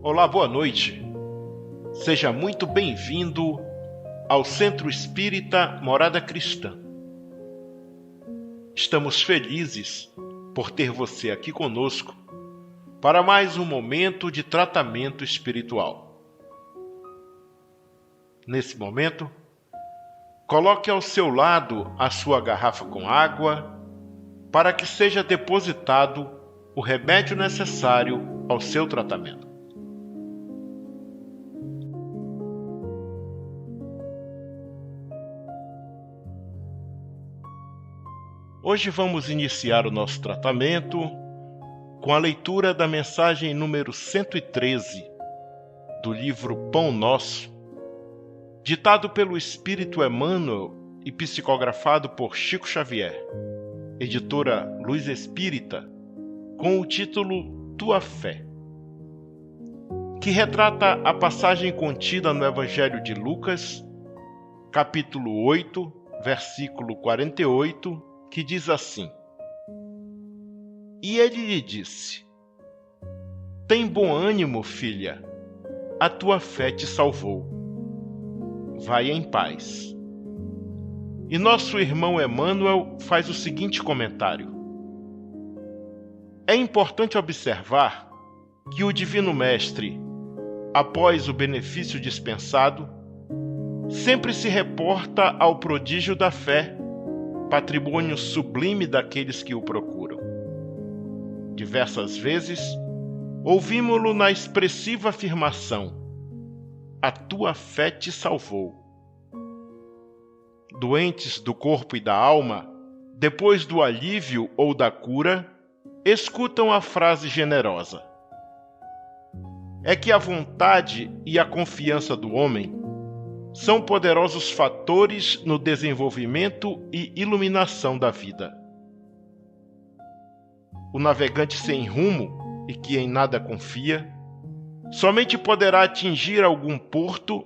Olá, boa noite. Seja muito bem-vindo ao Centro Espírita Morada Cristã. Estamos felizes por ter você aqui conosco para mais um momento de tratamento espiritual. Nesse momento, coloque ao seu lado a sua garrafa com água para que seja depositado o remédio necessário ao seu tratamento. Hoje vamos iniciar o nosso tratamento com a leitura da mensagem número 113 do livro Pão Nosso, ditado pelo Espírito Emmanuel e psicografado por Chico Xavier, editora Luz Espírita, com o título Tua Fé, que retrata a passagem contida no Evangelho de Lucas, capítulo 8, versículo 48, que diz assim: E ele lhe disse: Tem bom ânimo, filha, a tua fé te salvou. Vai em paz. E nosso irmão Emmanuel faz o seguinte comentário: É importante observar que o Divino Mestre, após o benefício dispensado, sempre se reporta ao prodígio da fé, patrimônio sublime daqueles que o procuram. Diversas vezes, ouvimos-lo na expressiva afirmação: A tua fé te salvou. Doentes do corpo e da alma, depois do alívio ou da cura, escutam a frase generosa: É que a vontade e a confiança do homem são poderosos fatores no desenvolvimento e iluminação da vida. O navegante sem rumo e que em nada confia, somente poderá atingir algum porto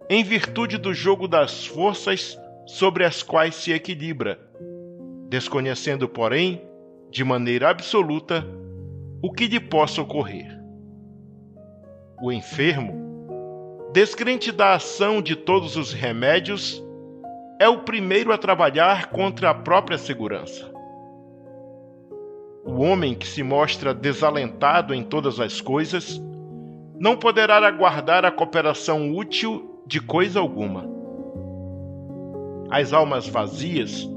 em virtude do jogo das forças sobre as quais se equilibra, desconhecendo, porém, de maneira absoluta, o que lhe possa ocorrer. O enfermo, descrente da ação de todos os remédios, é o primeiro a trabalhar contra a própria segurança. O homem que se mostra desalentado em todas as coisas não poderá aguardar a cooperação útil de coisa alguma. As almas vazias,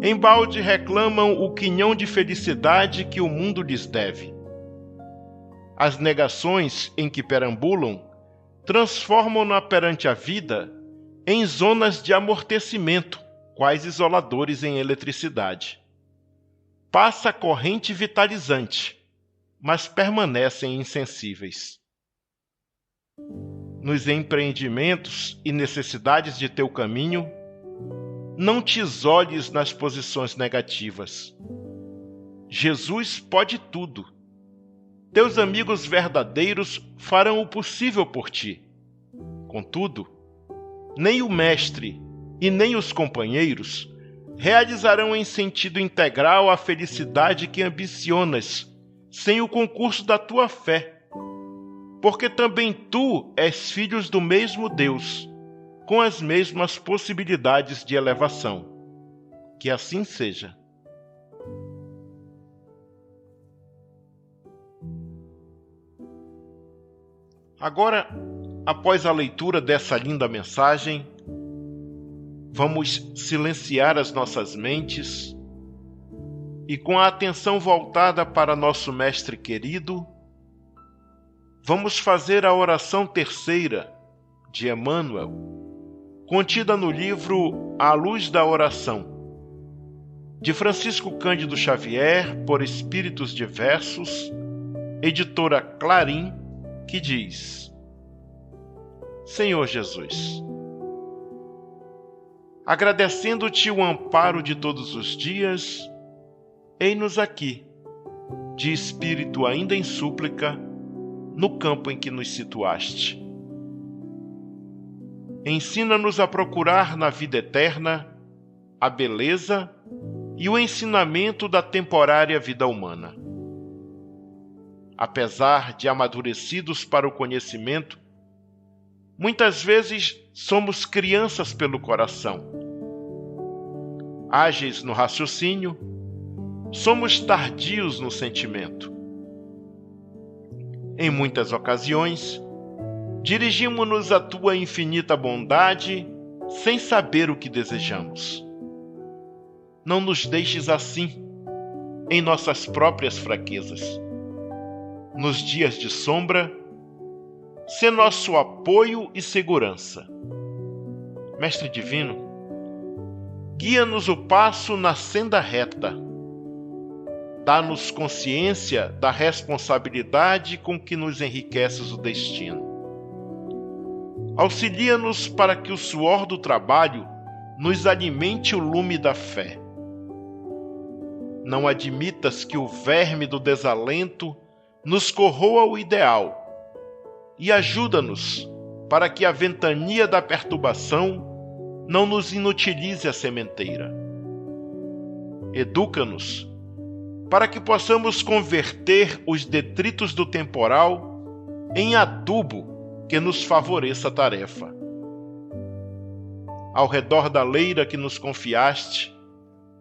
embalde reclamam o quinhão de felicidade que o mundo lhes deve. As negações em que perambulam transformam-na perante a vida em zonas de amortecimento, quais isoladores em eletricidade. Passa a corrente vitalizante, mas permanecem insensíveis. Nos empreendimentos e necessidades de teu caminho, não te isoles nas posições negativas. Jesus pode tudo. Teus amigos verdadeiros farão o possível por ti. Contudo, nem o mestre e nem os companheiros realizarão em sentido integral a felicidade que ambicionas, sem o concurso da tua fé, porque também tu és filhos do mesmo Deus, com as mesmas possibilidades de elevação. Que assim seja. Agora, após a leitura dessa linda mensagem, vamos silenciar as nossas mentes e, com a atenção voltada para nosso Mestre querido, vamos fazer a oração terceira de Emmanuel, contida no livro A Luz da Oração, de Francisco Cândido Xavier, por Espíritos Diversos, editora Clarim, que diz: Senhor Jesus, agradecendo-te o amparo de todos os dias, eis-nos aqui, de espírito ainda em súplica, no campo em que nos situaste. Ensina-nos a procurar na vida eterna a beleza e o ensinamento da temporária vida humana. apesar de amadurecidos para o conhecimento, muitas vezes somos crianças pelo coração. Ágeis no raciocínio, somos tardios no sentimento. Em muitas ocasiões, dirigimos-nos à tua infinita bondade sem saber o que desejamos. Não nos deixes assim, em nossas próprias fraquezas. Nos dias de sombra, sê nosso apoio e segurança. Mestre Divino, guia-nos o passo na senda reta. Dá-nos consciência da responsabilidade com que nos enriqueces o destino. Auxilia-nos para que o suor do trabalho nos alimente o lume da fé. Não admitas que o verme do desalento nos corroa o ideal e ajuda-nos para que a ventania da perturbação não nos inutilize a sementeira. Educa-nos para que possamos converter os detritos do temporal em adubo que nos favoreça a tarefa. Ao redor da leira que nos confiaste,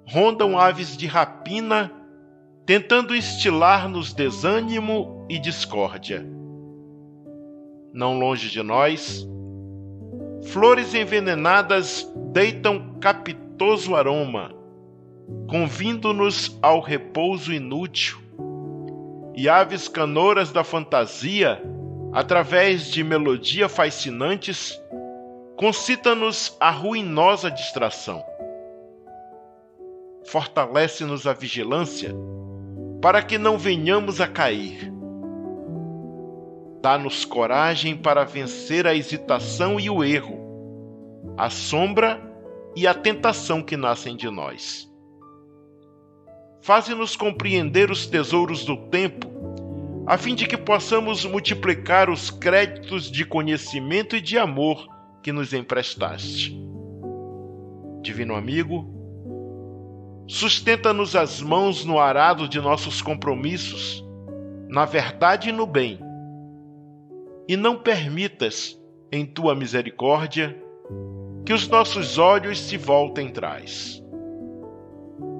rondam aves de rapina, tentando instilar-nos desânimo e discórdia. Não longe de nós, flores envenenadas deitam capitoso aroma, convindo-nos ao repouso inútil, e aves canoras da fantasia, através de melodia fascinantes, concita-nos a ruinosa distração. Fortalece-nos a vigilância, para que não venhamos a cair. Dá-nos coragem para vencer a hesitação e o erro, a sombra e a tentação que nascem de nós. Faze-nos compreender os tesouros do tempo, a fim de que possamos multiplicar os créditos de conhecimento e de amor que nos emprestaste. Divino amigo, sustenta-nos as mãos no arado de nossos compromissos, na verdade e no bem, e não permitas, em tua misericórdia, que os nossos olhos se voltem atrás.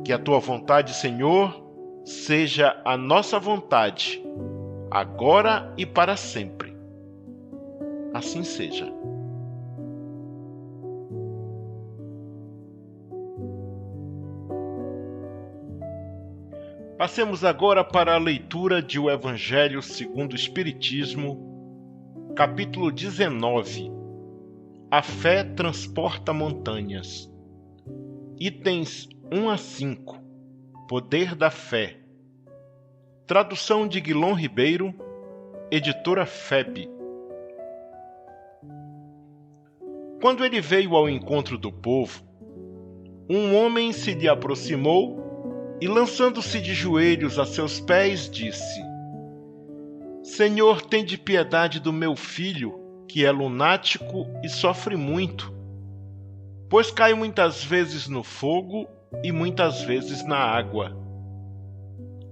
Que a tua vontade, Senhor, seja a nossa vontade, agora e para sempre. Assim seja. Passemos agora para a leitura de O Evangelho segundo o Espiritismo, capítulo 19. A fé transporta montanhas. Itens 1 a 5. Poder da fé. Tradução de Guilom Ribeiro, editora FEB. Quando ele veio ao encontro do povo, um homem se lhe aproximou e, lançando-se de joelhos a seus pés, disse: Senhor, tende piedade do meu filho, que é lunático e sofre muito, pois cai muitas vezes no fogo e muitas vezes na água.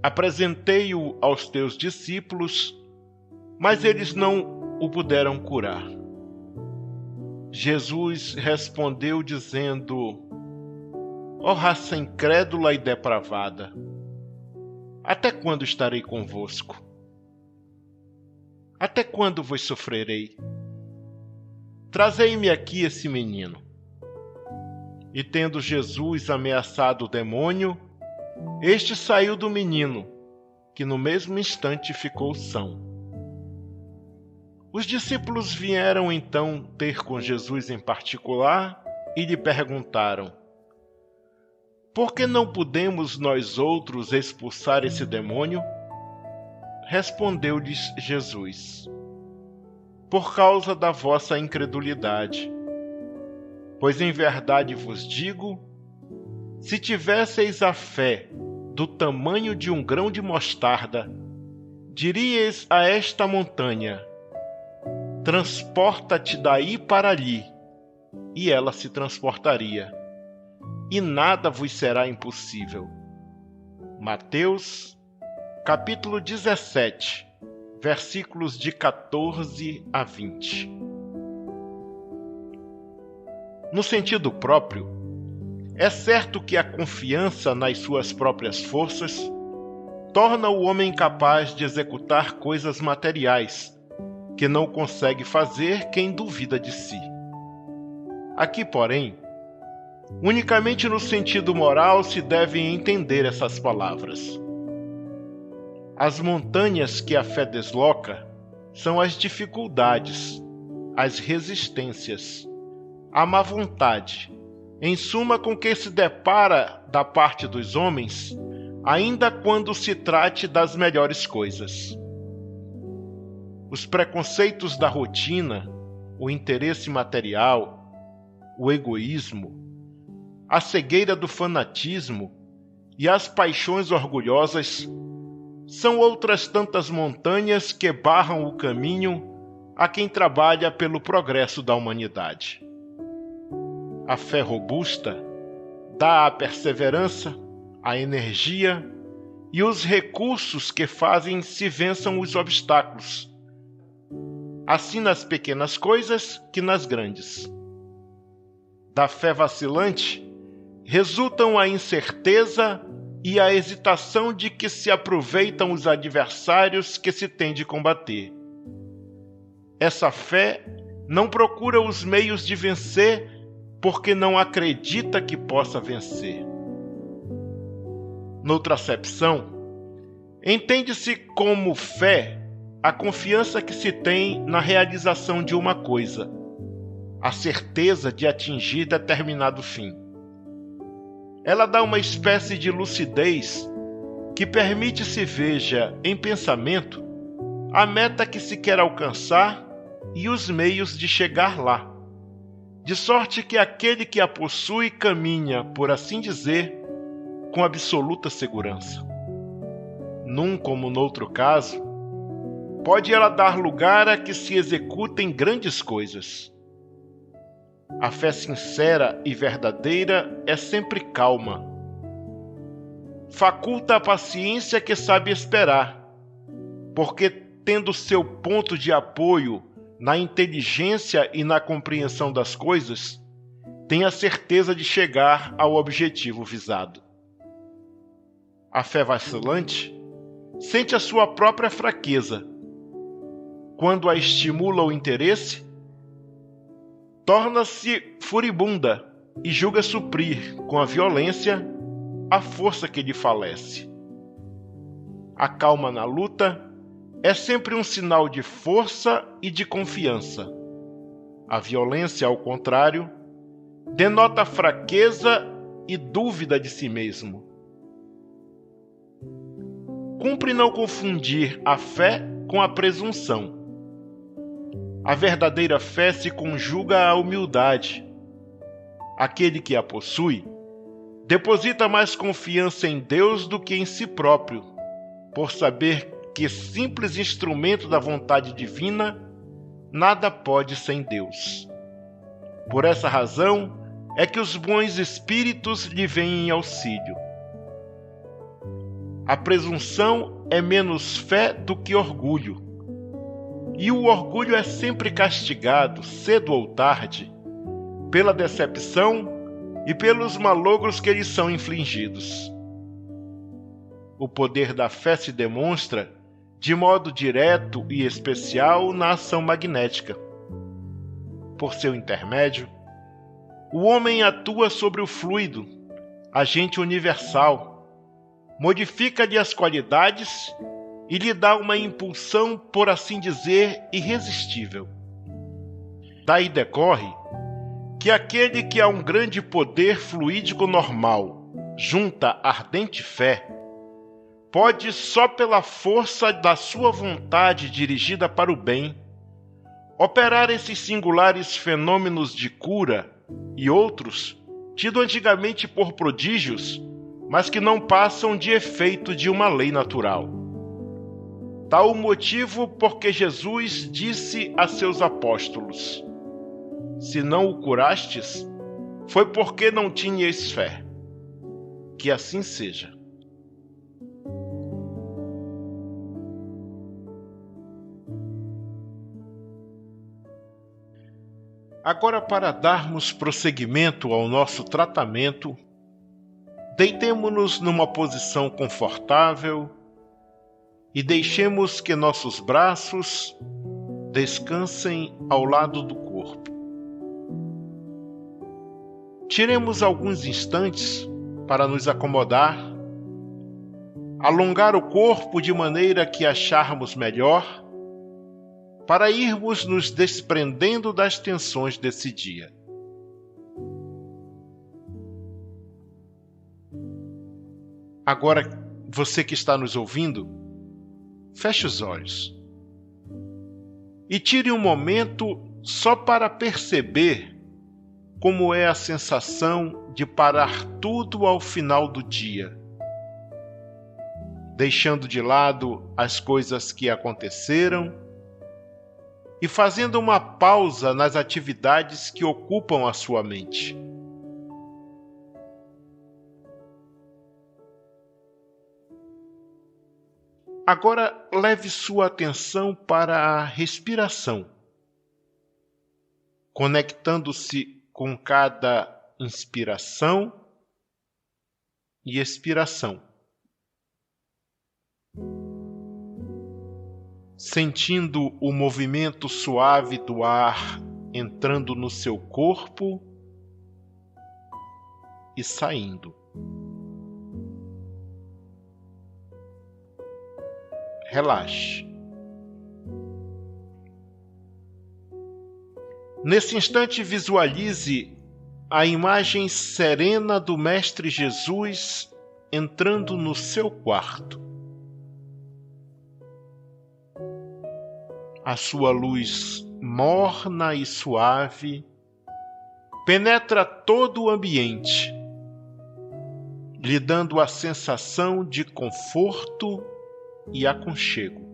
Apresentei-o aos teus discípulos, mas eles não o puderam curar. Jesus respondeu dizendo: Ó raça incrédula e depravada, até quando estarei convosco? Até quando vos sofrerei? Trazei-me aqui esse menino. E tendo Jesus ameaçado o demônio, este saiu do menino, que no mesmo instante ficou são. Os discípulos vieram então ter com Jesus em particular e lhe perguntaram: Por que não podemos nós outros expulsar esse demônio? Respondeu-lhes Jesus: Por causa da vossa incredulidade. Pois em verdade vos digo, se tivesseis a fé do tamanho de um grão de mostarda, diríeis a esta montanha: transporta-te daí para ali, e ela se transportaria, e nada vos será impossível. Mateus, capítulo 17, versículos de 14 a 20. No sentido próprio, é certo que a confiança nas suas próprias forças torna o homem capaz de executar coisas materiais que não consegue fazer quem duvida de si. Aqui, porém, unicamente no sentido moral se devem entender essas palavras. As montanhas que a fé desloca são as dificuldades, as resistências, a má vontade, em suma, com que se depara da parte dos homens, ainda quando se trate das melhores coisas. Os preconceitos da rotina, o interesse material, o egoísmo, a cegueira do fanatismo e as paixões orgulhosas são outras tantas montanhas que barram o caminho a quem trabalha pelo progresso da humanidade. A fé robusta dá a perseverança, a energia e os recursos que fazem se vençam os obstáculos, assim nas pequenas coisas que nas grandes. Da fé vacilante resultam a incerteza e a hesitação de que se aproveitam os adversários que se tem de combater. Essa fé não procura os meios de vencer porque não acredita que possa vencer. Noutra acepção, entende-se como fé a confiança que se tem na realização de uma coisa, a certeza de atingir determinado fim. Ela dá uma espécie de lucidez que permite se veja em pensamento a meta que se quer alcançar e os meios de chegar lá, de sorte que aquele que a possui caminha, por assim dizer, com absoluta segurança. Num como noutro caso, pode ela dar lugar a que se executem grandes coisas. A fé sincera e verdadeira é sempre calma. Faculta a paciência que sabe esperar, porque, tendo seu ponto de apoio na inteligência e na compreensão das coisas, tem a certeza de chegar ao objetivo visado. A fé vacilante sente a sua própria fraqueza. Quando a estimula o interesse, torna-se furibunda e julga suprir, com a violência, a força que lhe falece. A calma na luta é sempre um sinal de força e de confiança. A violência, ao contrário, denota fraqueza e dúvida de si mesmo. Cumpre não confundir a fé com a presunção. A verdadeira fé se conjuga à humildade. Aquele que a possui deposita mais confiança em Deus do que em si próprio, por saber que, simples instrumento da vontade divina, nada pode sem Deus. Por essa razão é que os bons espíritos lhe vêm em auxílio. A presunção é menos fé do que orgulho, e o orgulho é sempre castigado, cedo ou tarde, pela decepção e pelos malogros que lhe são infligidos. O poder da fé se demonstra de modo direto e especial na ação magnética. Por seu intermédio, o homem atua sobre o fluido, agente universal, modifica-lhe as qualidades e lhe dá uma impulsão, por assim dizer, irresistível. Daí decorre que aquele que a um grande poder fluídico normal junta ardente fé, pode, só pela força da sua vontade dirigida para o bem, operar esses singulares fenômenos de cura e outros, tido antigamente por prodígios, mas que não passam de efeito de uma lei natural. Tal o motivo porque Jesus disse a seus apóstolos: se não o curastes, foi porque não tinhas fé. Que assim seja. Agora, para darmos prosseguimento ao nosso tratamento, deitemo-nos numa posição confortável e deixemos que nossos braços descansem ao lado do corpo. Tiremos alguns instantes para nos acomodar, alongar o corpo de maneira que acharmos melhor, para irmos nos desprendendo das tensões desse dia. Agora, você que está nos ouvindo, feche os olhos e tire um momento só para perceber como é a sensação de parar tudo ao final do dia, deixando de lado as coisas que aconteceram e fazendo uma pausa nas atividades que ocupam a sua mente. Agora leve sua atenção para a respiração, conectando-se com cada inspiração e expiração, sentindo o movimento suave do ar entrando no seu corpo e saindo. Relaxe. Nesse instante, visualize a imagem serena do Mestre Jesus entrando no seu quarto. A sua luz morna e suave penetra todo o ambiente, lhe dando a sensação de conforto e aconchego.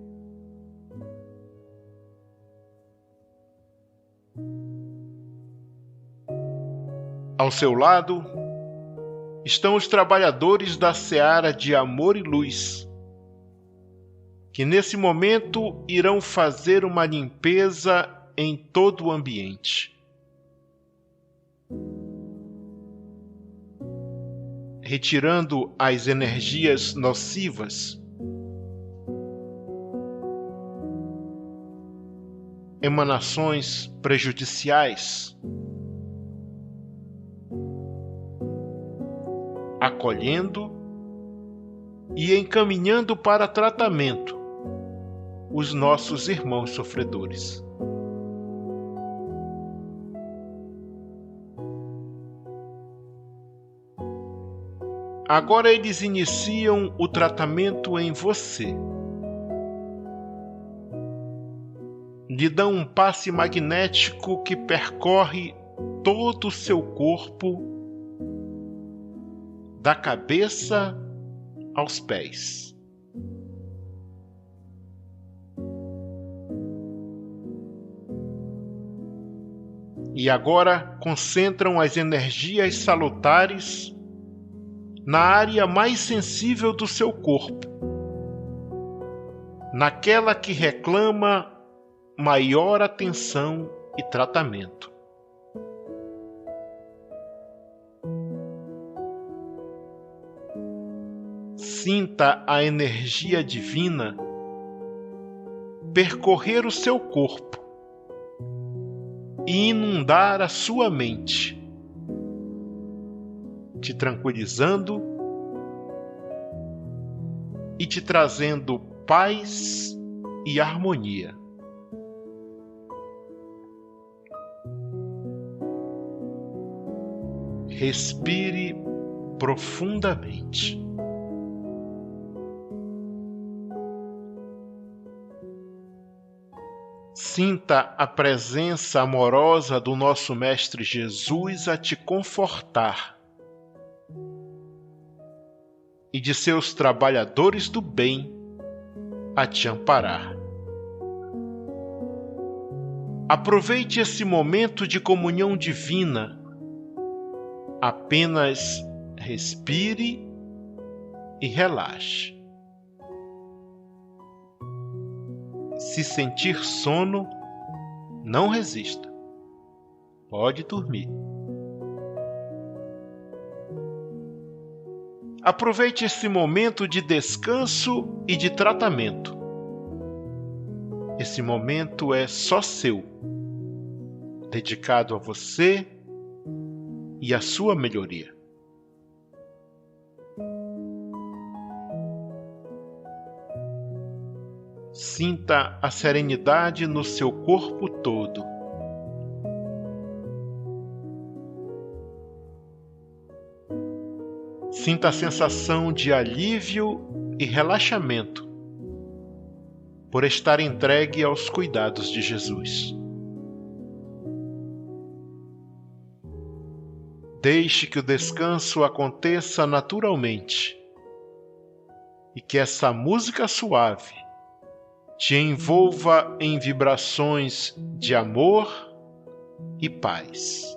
Ao seu lado estão os trabalhadores da seara de amor e luz, que nesse momento irão fazer uma limpeza em todo o ambiente. Retirando as energias nocivas, emanações prejudiciais, acolhendo e encaminhando para tratamento os nossos irmãos sofredores. Agora eles iniciam o tratamento em você. Lhe dão um passe magnético que percorre todo o seu corpo, da cabeça aos pés. E agora concentram as energias salutares na área mais sensível do seu corpo, naquela que reclama maior atenção e tratamento. Sinta a energia divina percorrer o seu corpo e inundar a sua mente, te tranquilizando e te trazendo paz e harmonia. Respire profundamente. Sinta a presença amorosa do nosso Mestre Jesus a te confortar e de seus trabalhadores do bem a te amparar. Aproveite esse momento de comunhão divina. Apenas respire e relaxe. Se sentir sono, não resista. Pode dormir. Aproveite esse momento de descanso e de tratamento. Esse momento é só seu, dedicado a você e à sua melhoria. Sinta a serenidade no seu corpo todo. Sinta a sensação de alívio e relaxamento por estar entregue aos cuidados de Jesus. Deixe que o descanso aconteça naturalmente e que essa música suave te envolva em vibrações de amor e paz.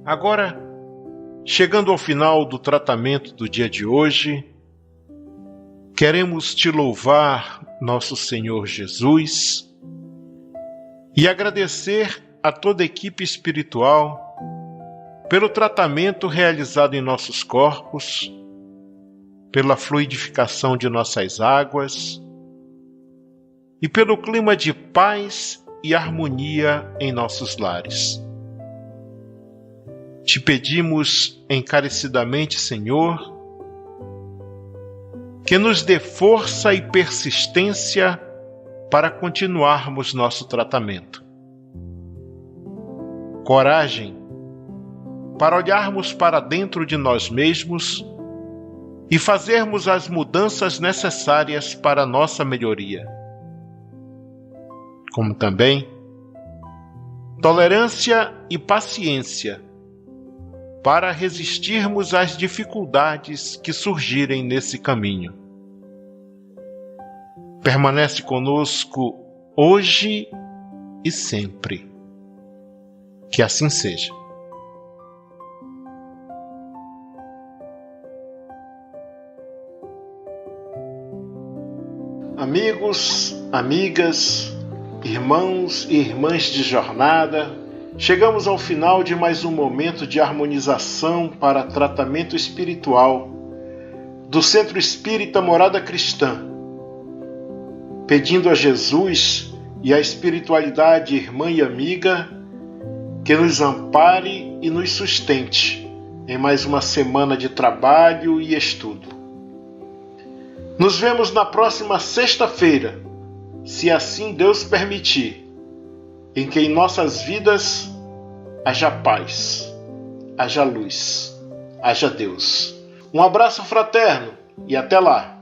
Agora, chegando ao final do tratamento do dia de hoje, queremos te louvar, nosso Senhor Jesus, e agradecer a toda a equipe espiritual pelo tratamento realizado em nossos corpos, pela fluidificação de nossas águas e pelo clima de paz e harmonia em nossos lares. Te pedimos encarecidamente, Senhor, que nos dê força e persistência para continuarmos nosso tratamento. Coragem para olharmos para dentro de nós mesmos e fazermos as mudanças necessárias para a nossa melhoria. Como também tolerância e paciência para resistirmos às dificuldades que surgirem nesse caminho. Permanece conosco hoje e sempre. Que assim seja. Amigos, amigas, irmãos e irmãs de jornada, chegamos ao final de mais um momento de harmonização para tratamento espiritual do Centro Espírita Morada Cristã, pedindo a Jesus e à espiritualidade irmã e amiga que nos ampare e nos sustente em mais uma semana de trabalho e estudo. Nos vemos na próxima sexta-feira, se assim Deus permitir, em que em nossas vidas haja paz, haja luz, haja Deus. Um abraço fraterno e até lá!